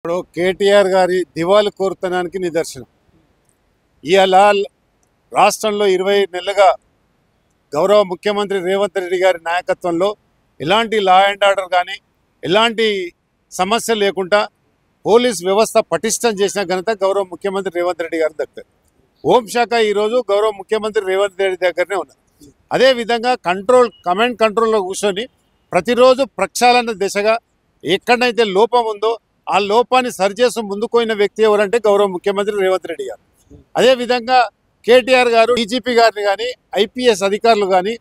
ఇప్పుడు కేటీఆర్ గారి దివాలు కోరుతనానికి నిదర్శనం. ఇవాళ రాష్ట్రంలో 20 నెలలుగా గౌరవ ముఖ్యమంత్రి రేవంత్ రెడ్డి గారి నాయకత్వంలో ఎలాంటి లా అండ్ ఆర్డర్ కానీ ఎలాంటి సమస్య లేకుండా పోలీస్ వ్యవస్థ పటిష్టం చేసిన ఘనత గౌరవ ముఖ్యమంత్రి రేవంత్ రెడ్డి గారి దగ్గర. హోంశాఖ ఈరోజు గౌరవ ముఖ్యమంత్రి రేవంత్ రెడ్డి దగ్గరనే ఉన్నారు. అదేవిధంగా కమాండ్ కంట్రోల్లో కూర్చొని ప్రతిరోజు ప్రక్షాళన దిశగా ఎక్కడైతే లోపం ఉందో ఆ లోపాన్ని సరిచేసి ముందుకోయిన వ్యక్తి ఎవరంటే గౌరవ ముఖ్యమంత్రి రేవంత్ రెడ్డి గారు. అదేవిధంగా కేటీఆర్ గారు డీజీపీ గారిని కానీ ఐపీఎస్ అధికారులు కానీ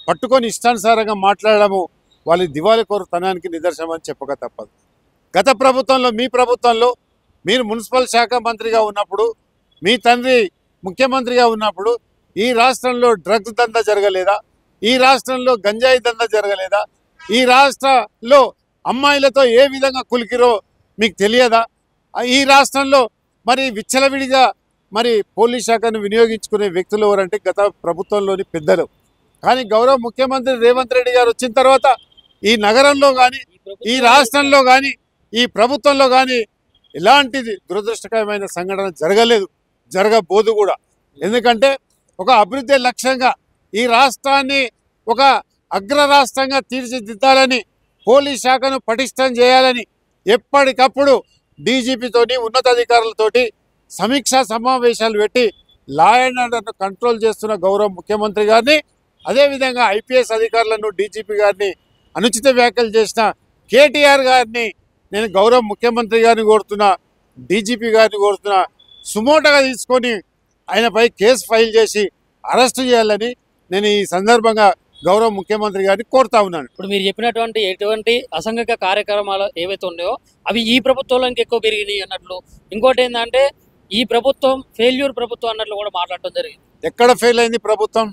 పట్టుకొని ఇష్టానుసారంగా మాట్లాడడము వాళ్ళ దివాళీకోరుతనానికి నిదర్శనం అని చెప్పక తప్పదు. గత ప్రభుత్వంలో మీ ప్రభుత్వంలో మీరు మున్సిపల్ శాఖ మంత్రిగా ఉన్నప్పుడు, మీ తండ్రి ముఖ్యమంత్రిగా ఉన్నప్పుడు ఈ రాష్ట్రంలో డ్రగ్స్ దందా జరగలేదా? ఈ రాష్ట్రంలో గంజాయి దందా జరగలేదా? ఈ రాష్ట్రంలో అమ్మాయిలతో ఏ విధంగా కులికిరో మీకు తెలియదా? ఈ రాష్ట్రంలో మరి విచ్చలవిడిగా మరి పోలీస్ శాఖను వినియోగించుకునే వ్యక్తులు ఎవరంటే గత ప్రభుత్వంలోని పెద్దలు. కానీ గౌరవ ముఖ్యమంత్రి రేవంత్ రెడ్డి గారు వచ్చిన తర్వాత ఈ నగరంలో కానీ ఈ రాష్ట్రంలో కానీ ఈ ప్రభుత్వంలో కానీ ఎలాంటిది దురదృష్టకరమైన సంఘటన జరగలేదు, జరగబోదు కూడా. ఎందుకంటే ఒక అభివృద్ధి లక్ష్యంగా ఈ రాష్ట్రాన్ని ఒక అగ్ర రాష్ట్రంగా తీర్చిదిద్దాలని, పోలీస్ శాఖను పటిష్టం చేయాలని ఎప్పటికప్పుడు డీజీపీతోటి ఉన్నతాధికారులతోటి సమీక్షా సమావేశాలు పెట్టి లా అండ్ ఆర్డర్ను కంట్రోల్ చేస్తున్న గౌరవ ముఖ్యమంత్రి గారిని, అదేవిధంగా ఐపీఎస్ అధికారులను డీజీపీ గారిని అనుచిత వ్యాఖ్యలు చేసిన కేటీఆర్ గారిని నేను గౌరవ ముఖ్యమంత్రి గారిని కోరుతున్నా, డీజీపీ గారిని కోరుతున్నా, సుమోటగా తీసుకొని ఆయనపై కేసు ఫైల్ చేసి అరెస్టు చేయాలని నేను ఈ సందర్భంగా గౌరవ ముఖ్యమంత్రి గారిని కోరుతా ఉన్నాను. ఇప్పుడు మీరు చెప్పినటువంటి ఎటువంటి అసంఘిక కార్యక్రమాలు ఏవైతే ఉన్నాయో అవి ఈ ప్రభుత్వంలో ఎక్కువ పెరిగినాయి అన్నట్లు, ఇంకోటి ఏంటంటే ఈ ప్రభుత్వం ఫెయిల్యూర్ ప్రభుత్వం అన్నట్లు కూడా మాట్లాడటం జరిగింది. ఎక్కడ ఫెయిల్ అయింది ప్రభుత్వం?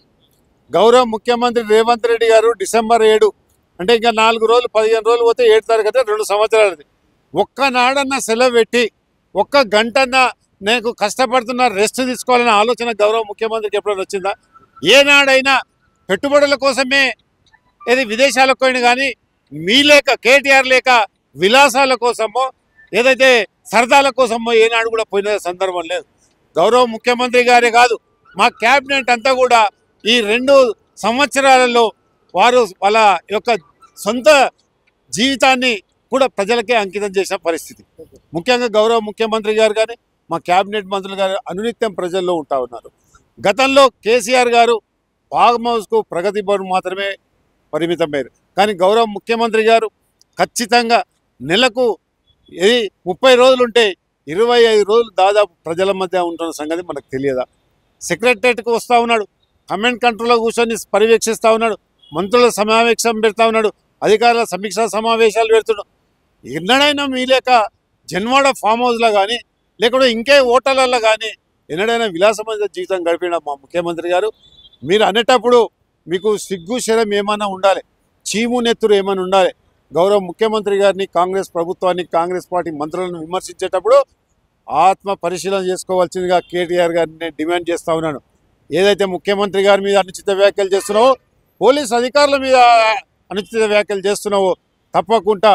గౌరవ ముఖ్యమంత్రి రేవంత్ రెడ్డి గారు డిసెంబర్ 7 అంటే ఇంకా 4 రోజులు 15 రోజులు పోతే 7 తారీఖు అయితే 2 సంవత్సరాలది. ఒక్కనాడన్నా సెలవు పెట్టి ఒక్క గంటన్నా నేను కష్టపడుతున్నా రెస్ట్ తీసుకోవాలనే ఆలోచన గౌరవ ముఖ్యమంత్రికి ఎప్పుడైనా వచ్చిందా? ఏనాడైనా పెట్టుబడుల కోసమే ఏది విదేశాలకు పోయిన కానీ మీ లేక కేటీఆర్ లేక విలాసాల కోసమో ఏదైతే సరదాల కోసమో ఏనాడు కూడా పోయిన సందర్భం లేదు. గౌరవ ముఖ్యమంత్రి గారే కాదు, మా క్యాబినెట్ అంతా కూడా ఈ 2 సంవత్సరాలలో వారు వాళ్ళ యొక్క సొంత జీవితాన్ని కూడా ప్రజలకే అంకితం చేసిన పరిస్థితి. ముఖ్యంగా గౌరవ ముఖ్యమంత్రి గారు కానీ మా క్యాబినెట్ మంత్రులు గారు అనునిత్యం ప్రజల్లో ఉంటా ఉన్నారు. గతంలో కేసీఆర్ గారు ఫామ్ హౌస్కు ప్రగతి భవన్ మాత్రమే పరిమితమయ్యారు. కానీ గౌరవ ముఖ్యమంత్రి గారు ఖచ్చితంగా నెలకు 30 రోజులు ఉంటే 25 రోజులు దాదాపు ప్రజల మధ్య ఉంటున్న సంగతి మనకు తెలియదా? సెక్రటరియట్కు వస్తూ ఉన్నాడు, కమాండ్ కంట్రోల్లో కూర్చొని పర్యవేక్షిస్తూ ఉన్నాడు, మంత్రుల సమావేశం పెడతా ఉన్నాడు, అధికారుల సమీక్షా సమావేశాలు పెడుతున్నాడు. ఎన్నడైనా మీ లేక జన్వాడ ఫామ్ హౌస్లో కానీ లేకుంటే ఇంకే హోటళ్ళల్లో కానీ ఎన్నడైనా విలాసమైన జీవితం గడిపిన మా ముఖ్యమంత్రి గారు, మీరు అనేటప్పుడు మీకు సిగ్గు శరం ఏమైనా ఉండాలి, చీము నెత్తురు ఏమైనా ఉండాలి. గౌరవ ముఖ్యమంత్రి గారిని, కాంగ్రెస్ ప్రభుత్వాన్ని, కాంగ్రెస్ పార్టీ మంత్రులను విమర్శించేటప్పుడు ఆత్మ పరిశీలన చేసుకోవాల్సిందిగా కేటీఆర్ గారిని నేను డిమాండ్ చేస్తూ ఉన్నాను. ఏదైతే ముఖ్యమంత్రి గారి మీద అనుచిత వ్యాఖ్యలు చేస్తున్నావో, పోలీస్ అధికారుల మీద అనుచిత వ్యాఖ్యలు చేస్తున్నావో తప్పకుండా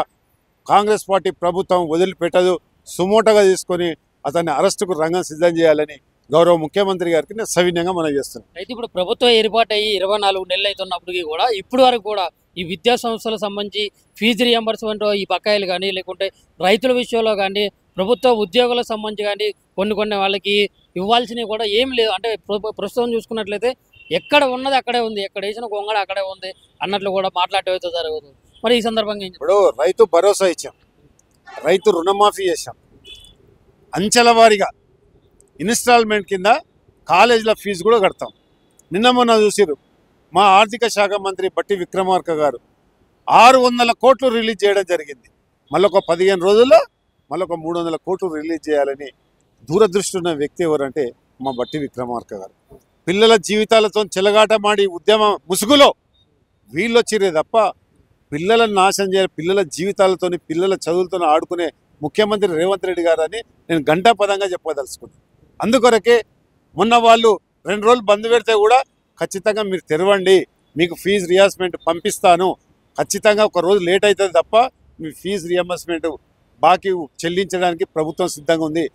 కాంగ్రెస్ పార్టీ ప్రభుత్వం వదిలిపెట్టదు. సుమోటగా తీసుకొని అతన్ని అరెస్టుకు రంగం సిద్ధం చేయాలని గౌరవ ముఖ్యమంత్రి గారికి నేను సవినయంగా మనం చేస్తున్నాను. అయితే ఇప్పుడు ప్రభుత్వం ఏర్పాటు అయ్యి 24 నెలలు అవుతున్నప్పటికీ కూడా ఇప్పటి వరకు కూడా ఈ విద్యా సంస్థలకు సంబంధించి ఫీజు రియంబర్స్మెంట్ ఈ బకాయిలు కానీ లేకుంటే రైతుల విషయంలో కానీ ప్రభుత్వ ఉద్యోగులకు సంబంధించి కానీ కొన్ని వాళ్ళకి ఇవ్వాల్సినవి కూడా ఏం లేదు. అంటే ప్రస్తుతం చూసుకున్నట్లయితే ఎక్కడ ఉన్నది అక్కడే ఉంది, ఎక్కడ వేసిన గొంగడ అక్కడే ఉంది అన్నట్లు కూడా మాట్లాడేవైతే జరగదు. మరి ఈ సందర్భంగా ఇప్పుడు రైతు భరోసా ఇచ్చాం, రైతు రుణమాఫీ చేశాం, అంచెల వారీగా ఇన్స్టాల్మెంట్ కింద కాలేజీల ఫీజు కూడా కడతాం. నిన్న మొన్న చూసిరు మా ఆర్థిక శాఖ మంత్రి బట్టి విక్రమార్క గారు 600 కోట్లు రిలీజ్ చేయడం జరిగింది. మళ్ళొక 15 రోజుల్లో మళ్ళొక 300 కోట్లు రిలీజ్ చేయాలని దూరదృష్టి ఉన్న వ్యక్తి ఎవరంటే మా బట్టి విక్రమార్క గారు. పిల్లల జీవితాలతో చెలగాటమాడి ఉద్యమ ముసుగులో వీళ్ళు వచ్చిరే తప్ప పిల్లలను నాశనం చేయాలి, పిల్లల జీవితాలతో పిల్లల చదువులతో ఆడుకునే ముఖ్యమంత్రి రేవంత్ రెడ్డి గారు అని నేను గంటాపదంగా చెప్పదలుచుకున్నాను. అందుకొరకే మొన్న వాళ్ళు 2 రోజులు బంద్ పెడితే కూడా ఖచ్చితంగా మీరు తెరవండి, మీకు ఫీజు రియంబర్స్మెంట్ పంపిస్తాను, ఖచ్చితంగా ఒక రోజు లేట్ అవుతుంది తప్ప మీ ఫీజు రియంబర్స్మెంట్ బాకీ చెల్లించడానికి ప్రభుత్వం సిద్ధంగా ఉంది.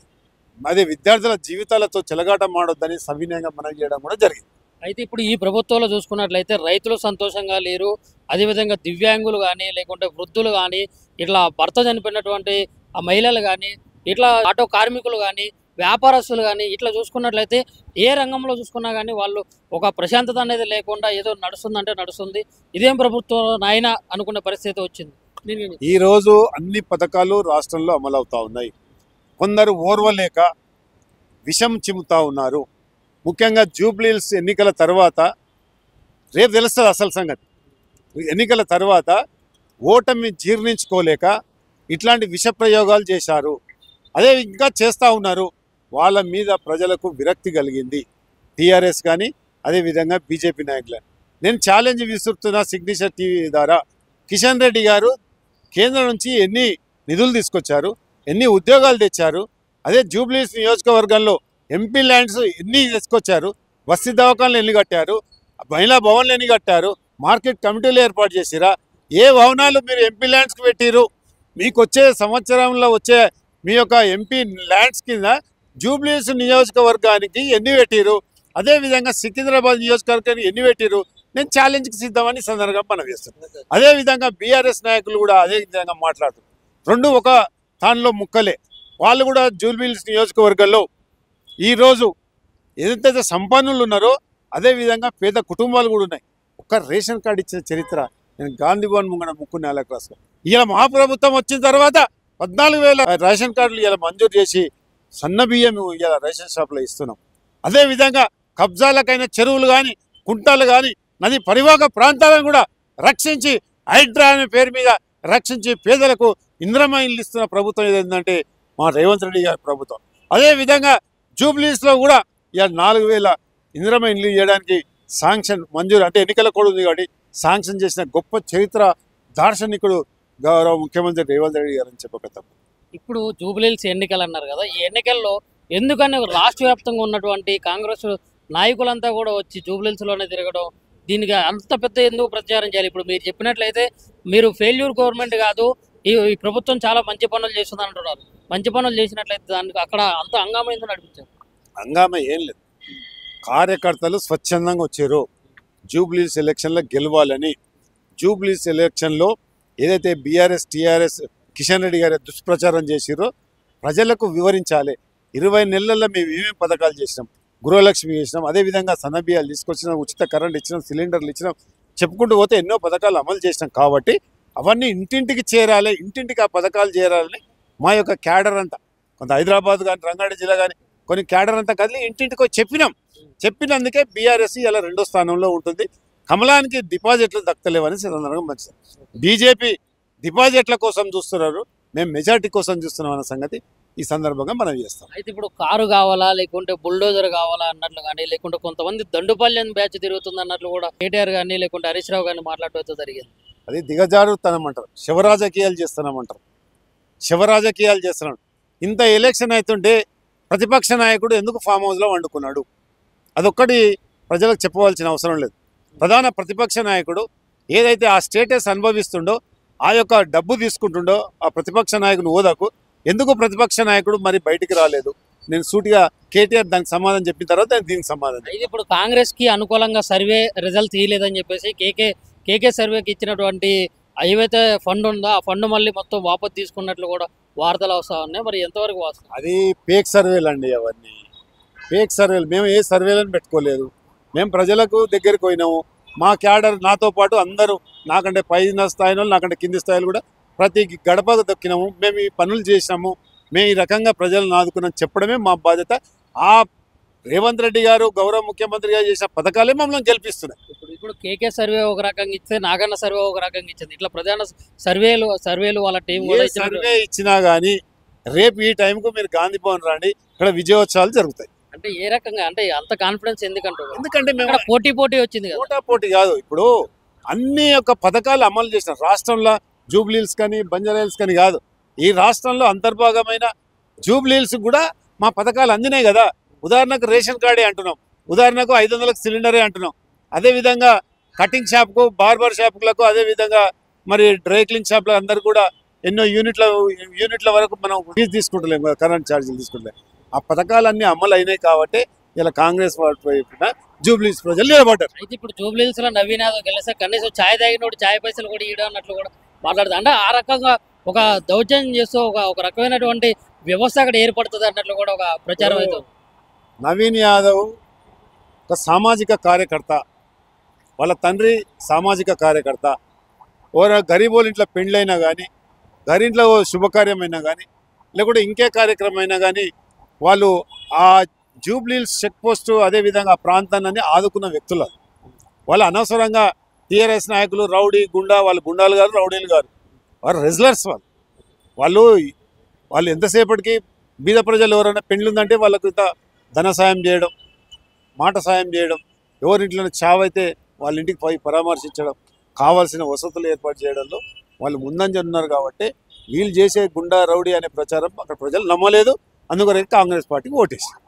అదే విద్యార్థుల జీవితాలతో చెలగాటం ఆడొద్దని సవినయంగా మనవి చేయడం కూడా జరిగింది. అయితే ఇప్పుడు ఈ ప్రభుత్వంలో చూసుకున్నట్లయితే రైతులు సంతోషంగా లేరు. అదేవిధంగా దివ్యాంగులు కానీ, లేకుంటే వృద్ధులు కానీ, ఇట్లా భర్త చనిపోయినటువంటి ఆ మహిళలు కానీ, ఇట్లా ఆటో కార్మికులు కానీ, వ్యాపారస్తులు కానీ, ఇట్లా చూసుకున్నట్లయితే ఏ రంగంలో చూసుకున్నా కానీ వాళ్ళు ఒక ప్రశాంతత అనేది లేకుండా ఏదో నడుస్తుందంటే నడుస్తుంది. ఇదేం ప్రభుత్వం నాయన అనుకునే పరిస్థితి వచ్చింది. ఈరోజు అన్ని పథకాలు రాష్ట్రంలో అమలవుతా ఉన్నాయి. కొందరు ఓర్వలేక విషం చిమ్ముతా ఉన్నారు. ముఖ్యంగా జూబ్లీహిల్స్ ఎన్నికల తర్వాత రేపు తెలుస్తుంది అసలు సంగతి. ఎన్నికల తర్వాత ఓటమి జీర్ణించుకోలేక ఇట్లాంటి విష ప్రయోగాలు చేశారు. అదే ఇంకా చేస్తూ ఉన్నారు. వాళ్ళ మీద ప్రజలకు విరక్తి కలిగింది. టీఆర్ఎస్ కానీ అదేవిధంగా బీజేపీ నాయకులు. నేను ఛాలెంజ్ విసురుతున్న సిగ్నేచర్ టీవీ ద్వారా కిషన్ రెడ్డి గారు కేంద్రం నుంచి ఎన్ని నిధులు తీసుకొచ్చారు, ఎన్ని ఉద్యోగాలు తెచ్చారు, అదే జూబ్లీహిల్స్ నియోజకవర్గంలో ఎంపీ ల్యాండ్స్ ఎన్ని తీసుకొచ్చారు, బస్తీ దవాఖానలు ఎన్ని కట్టారు, మహిళా భవన్లు ఎన్ని కట్టారు, మార్కెట్ కమిటీలు ఏర్పాటు చేసిరా, ఏ భవనాలు మీరు ఎంపీ ల్యాండ్స్కి పెట్టిరు, మీకు వచ్చే సంవత్సరంలో వచ్చే మీ యొక్క ఎంపీ ల్యాండ్స్ కింద జూబ్లీహిల్స్ నియోజకవర్గానికి ఎన్ని పెట్టిరు, అదేవిధంగా సికింద్రాబాద్ నియోజకవర్గానికి ఎన్ని పెట్టిరు, నేను ఛాలెంజ్కి సిద్ధమని సందర్భంగా మనం చేస్తున్నాను. అదేవిధంగా బీఆర్ఎస్ నాయకులు కూడా అదే విధంగా మాట్లాడుతున్నారు. రెండు ఒక తానులో ముక్కలే. వాళ్ళు కూడా జూబ్లీహిల్స్ నియోజకవర్గంలో ఈరోజు ఏదైతే సంపన్నులు ఉన్నారో అదేవిధంగా పేద కుటుంబాలు కూడా ఉన్నాయి. ఒక్క రేషన్ కార్డు ఇచ్చిన చరిత్ర నేను గాంధీ భవన్ ముంగడ ముక్కుని నేలక్రాస్లో. ఇలా మహాప్రభుత్వం వచ్చిన తర్వాత 14,000 రేషన్ కార్డులు ఇలా మంజూరు చేసి సన్న బియ్యం ఇలా రేషన్ షాప్లో ఇస్తున్నాం. అదేవిధంగా కబ్జాలకైన చెరువులు కానీ, కుంటాలు కానీ, నది పరివాహక ప్రాంతాలను కూడా రక్షించి హైడ్రా అనే పేరు మీద రక్షించి పేదలకు ఇంద్రమ ఇల్లు ఇస్తున్న ప్రభుత్వం ఏదంటే మా రేవంత్ రెడ్డి గారి ప్రభుత్వం. అదేవిధంగా జూబ్లీహిల్స్లో కూడా ఇలా 4,000 ఇంద్రమ ఇల్లు ఇవ్వడానికి శాంక్షన్ మంజూరు, అంటే ఎన్నికల కూడా ఉంది కాబట్టి శాంక్షన్ చేసిన గొప్ప చరిత్ర దార్శనికుడు గౌరవ ముఖ్యమంత్రి రేవంత్ రెడ్డి గారు అని చెప్పక తప్ప. ఇప్పుడు జూబ్లీహిల్స్ ఎన్నికలు అన్నారు కదా, ఈ ఎన్నికల్లో ఎందుకని రాష్ట్ర వ్యాప్తంగా ఉన్నటువంటి కాంగ్రెస్ నాయకులంతా కూడా వచ్చి జూబ్లీహిల్స్లోనే తిరగడం, దీనికి అంత పెద్ద ఎందుకు ప్రచారం చేయాలి? ఇప్పుడు మీరు చెప్పినట్లయితే మీరు ఫెయిల్యూర్ గవర్నమెంట్ కాదు, ఈ ప్రభుత్వం చాలా మంచి పనులు చేస్తుంది అంటున్నారు. మంచి పనులు చేసినట్లయితే దానికి అక్కడ అంత హంగామా ఎందుకు నడిపించారు? హంగామా ఏం లేదు. కార్యకర్తలు స్వచ్ఛందంగా వచ్చారు. జూబ్లీహిల్స్ ఎలక్షన్లో గెలవాలని, జూబ్లీహిల్స్ ఎలక్షన్లో ఏదైతే బీఆర్ఎస్ టీఆర్ఎస్ కిషన్ రెడ్డి గారి దుష్ప్రచారం చేసిరో ప్రజలకు వివరించాలి. 20 నెలల్లో మేము ఏమేమి పథకాలు చేసినాం, గృహలక్ష్మి చేసినాం, అదేవిధంగా సన్నబియ్యాలు తీసుకొచ్చినాం, ఉచిత కరెంట్ ఇచ్చినాం, సిలిండర్లు ఇచ్చినాం, చెప్పుకుంటూ పోతే ఎన్నో పథకాలు అమలు చేసినాం. కాబట్టి అవన్నీ ఇంటింటికి చేరాలి, ఇంటింటికి ఆ పథకాలు చేరాలని మా యొక్క క్యాడర్ అంతా, కొంత హైదరాబాద్ కానీ రంగారెడ్డి జిల్లా కానీ కొన్ని క్యాడర్ అంతా కదిలి ఇంటింటికి చెప్పినాం. చెప్పినందుకే బీఆర్ఎస్ ఇలా 2వ స్థానంలో ఉంటుంది. కమలానికి డిపాజిట్లు దక్కలేవని సందర్భంగా మంచిది. బీజేపీ డిపాజిట్ల కోసం చూస్తున్నారు, మేము మెజార్టీ కోసం చూస్తున్నాం అన్న సంగతి ఈ సందర్భంగా మనం చేస్తాం. అయితే ఇప్పుడు కారు కావాలా, లేకుంటే బుల్డోజర్ కావాలా అన్నట్లు కానీ, లేకుంటే కొంతమంది దండుపల్లెం బ్యాచ్ తిరుగుతుంది అన్నట్లు కూడా కేటీఆర్ కానీ లేకుంటే హరీష్ రావు కానీ మాట్లాడటం జరిగింది. అది దిగజారుతనం అంటారు, శివరాజకీయాలు చేస్తున్నామంటారు, శివరాజకీయాలు చేస్తున్నాడు. ఇంత ఎలక్షన్ అవుతుంటే ప్రతిపక్ష నాయకుడు ఎందుకు ఫామ్ హౌస్లో వండుకున్నాడు, అదొక్కటి ప్రజలకు చెప్పవలసిన అవసరం లేదు. ప్రధాన ప్రతిపక్ష నాయకుడు ఏదైతే ఆ స్టేటస్ అనుభవిస్తుండో, ఆ యొక్క డబ్బు తీసుకుంటుండో ఆ ప్రతిపక్ష నాయకుని హోదాకు ఎందుకు ప్రతిపక్ష నాయకుడు మరి బయటికి రాలేదు? నేను సూటిగా కేటీఆర్ దానికి సమాధానం చెప్పిన తర్వాత దీనికి సమాధానం. ఇది ఇప్పుడు కాంగ్రెస్ కి అనుకూలంగా సర్వే రిజల్ట్ తీయలేదని చెప్పేసి కేకే సర్వేకి ఇచ్చినటువంటి ఏవైతే ఫండ్ ఉందో ఆ ఫండ్ మళ్ళీ మొత్తం వాపసు తీసుకున్నట్లు కూడా వార్తలు వస్తా ఉన్నాయి. మరి ఎంతవరకు వాస్తవం? అది ఫేక్ సర్వేలు అండి, అవన్నీ ఫేక్ సర్వేలు. మేము ఏ సర్వేలను పెట్టుకోలేదు. మేము ప్రజలకు దగ్గరికి పోయినాము. మా క్యాడర్ నాతో పాటు అందరూ, నాకంటే పైన స్థాయిలో నాకంటే కింది స్థాయిలో కూడా ప్రతి గడపకు దక్కినాము. మేము ఈ పనులు చేసినాము, మేము ఈ రకంగా ప్రజలను ఆదుకున్నాం చెప్పడమే మా బాధ్యత. ఆ రేవంత్ రెడ్డి గారు గౌరవ ముఖ్యమంత్రిగా చేసిన పథకాలే మమ్మల్ని గెలిపిస్తున్నాయి. ఇప్పుడు కేకే సర్వే ఒక రకంగా ఇస్తే నాగన్న సర్వే ఒక రకంగా ఇచ్చింది. ఇట్లా ప్రధాన సర్వేలు వాళ్ళ టీం సర్వే ఇచ్చినా కానీ రేపు ఈ టైంకు మీరు గాంధీ భవన్ రండి, ఇక్కడ విజయోత్సవాలు జరుగుతాయి. అంటే ఏ రకంగా, అంటే అంత కాన్ఫిడెన్స్ ఎందుకంటారు? ఎందుకంటే మేము పోటీ వచ్చింది కదా. పోటీ కాదు, ఇప్పుడు అన్ని యొక్క పథకాలు అమలు చేసిన రాష్ట్రంలో జూబ్లీహిల్స్ కానీ బంజారాహిల్స్ కానీ కాదు, ఈ రాష్ట్రంలో అంతర్భాగమైన జూబ్లీహిల్స్ కూడా మా పథకాలు అందినాయి కదా. ఉదాహరణకు రేషన్ కార్డే అంటున్నాం, ఉదాహరణకు 500లకు సిలిండరే అంటున్నాం. అదేవిధంగా కటింగ్ షాప్కు, బార్బర్ షాపులకు, అదేవిధంగా మరి డ్రై క్లీన్ షాప్లకు అందరు కూడా ఎన్నో యూనిట్ల వరకు మనం ఫీజు తీసుకుంటలేము కదా, కరెంట్ ఛార్జీలు తీసుకుంటలేము. ఆ పథకాలన్నీ అమలు అయినాయి కాబట్టి ఇలా కాంగ్రెస్ పార్టీ వైపున జూబ్లీస్ ప్రజలు నిలబడ్డారు. అయితే ఇప్పుడు జూబ్లీహిల్స్ లో నవీన్ యాదవ్ గెలిస్తే కనీసం ఛాయ్ తాగినోడు ఛాయ్ పైసలు కూడా ఇవ్వడం అన్నట్లు కూడా మాట్లాడుతుంది. అంటే ఆ రకంగా ఒక దౌర్జన్యం చేస్తూ ఒక రకమైనటువంటి వ్యవస్థ అక్కడ ఏర్పడుతుంది అన్నట్లు కూడా ఒక ప్రచారం అవుతుంది. నవీన్ యాదవ్ ఒక సామాజిక కార్యకర్త, వాళ్ళ తండ్రి సామాజిక కార్యకర్త. ఓర గరీబోళ్ళ ఇంట్లో పెళ్ళైనా కానీ, గరీంట్లో శుభకార్యమైనా కానీ, లేకుంటే ఇంకే కార్యక్రమం అయినా కానీ వాళ్ళు ఆ జూబ్లీహిల్స్ చెక్ పోస్టు అదేవిధంగా ఆ ప్రాంతాన్ని ఆదుకున్న వ్యక్తులు. వాళ్ళు అనవసరంగా టీఆర్ఎస్ నాయకులు రౌడీ గుండా, వాళ్ళు గుండాలు గారు రౌడీలు గారు, వాళ్ళు రెజ్లర్స్. వాళ్ళు ఎంతసేపటికి బీద ప్రజలు ఎవరైనా పెళ్ళుందంటే వాళ్ళకు ఇంత ధన సాయం చేయడం, మాట సాయం చేయడం, ఎవరింట్లో చావైతే వాళ్ళ ఇంటికి పోయి పరామర్శించడం, కావాల్సిన వసతులు ఏర్పాటు చేయడంలో వాళ్ళు ముందంజ ఉన్నారు. కాబట్టి వీళ్ళు చేసే గుండా రౌడీ అనే ప్రచారం అక్కడ ప్రజలు నమ్మలేదు. అందుకొరకు కాంగ్రెస్ పార్టీకి ఓటేసి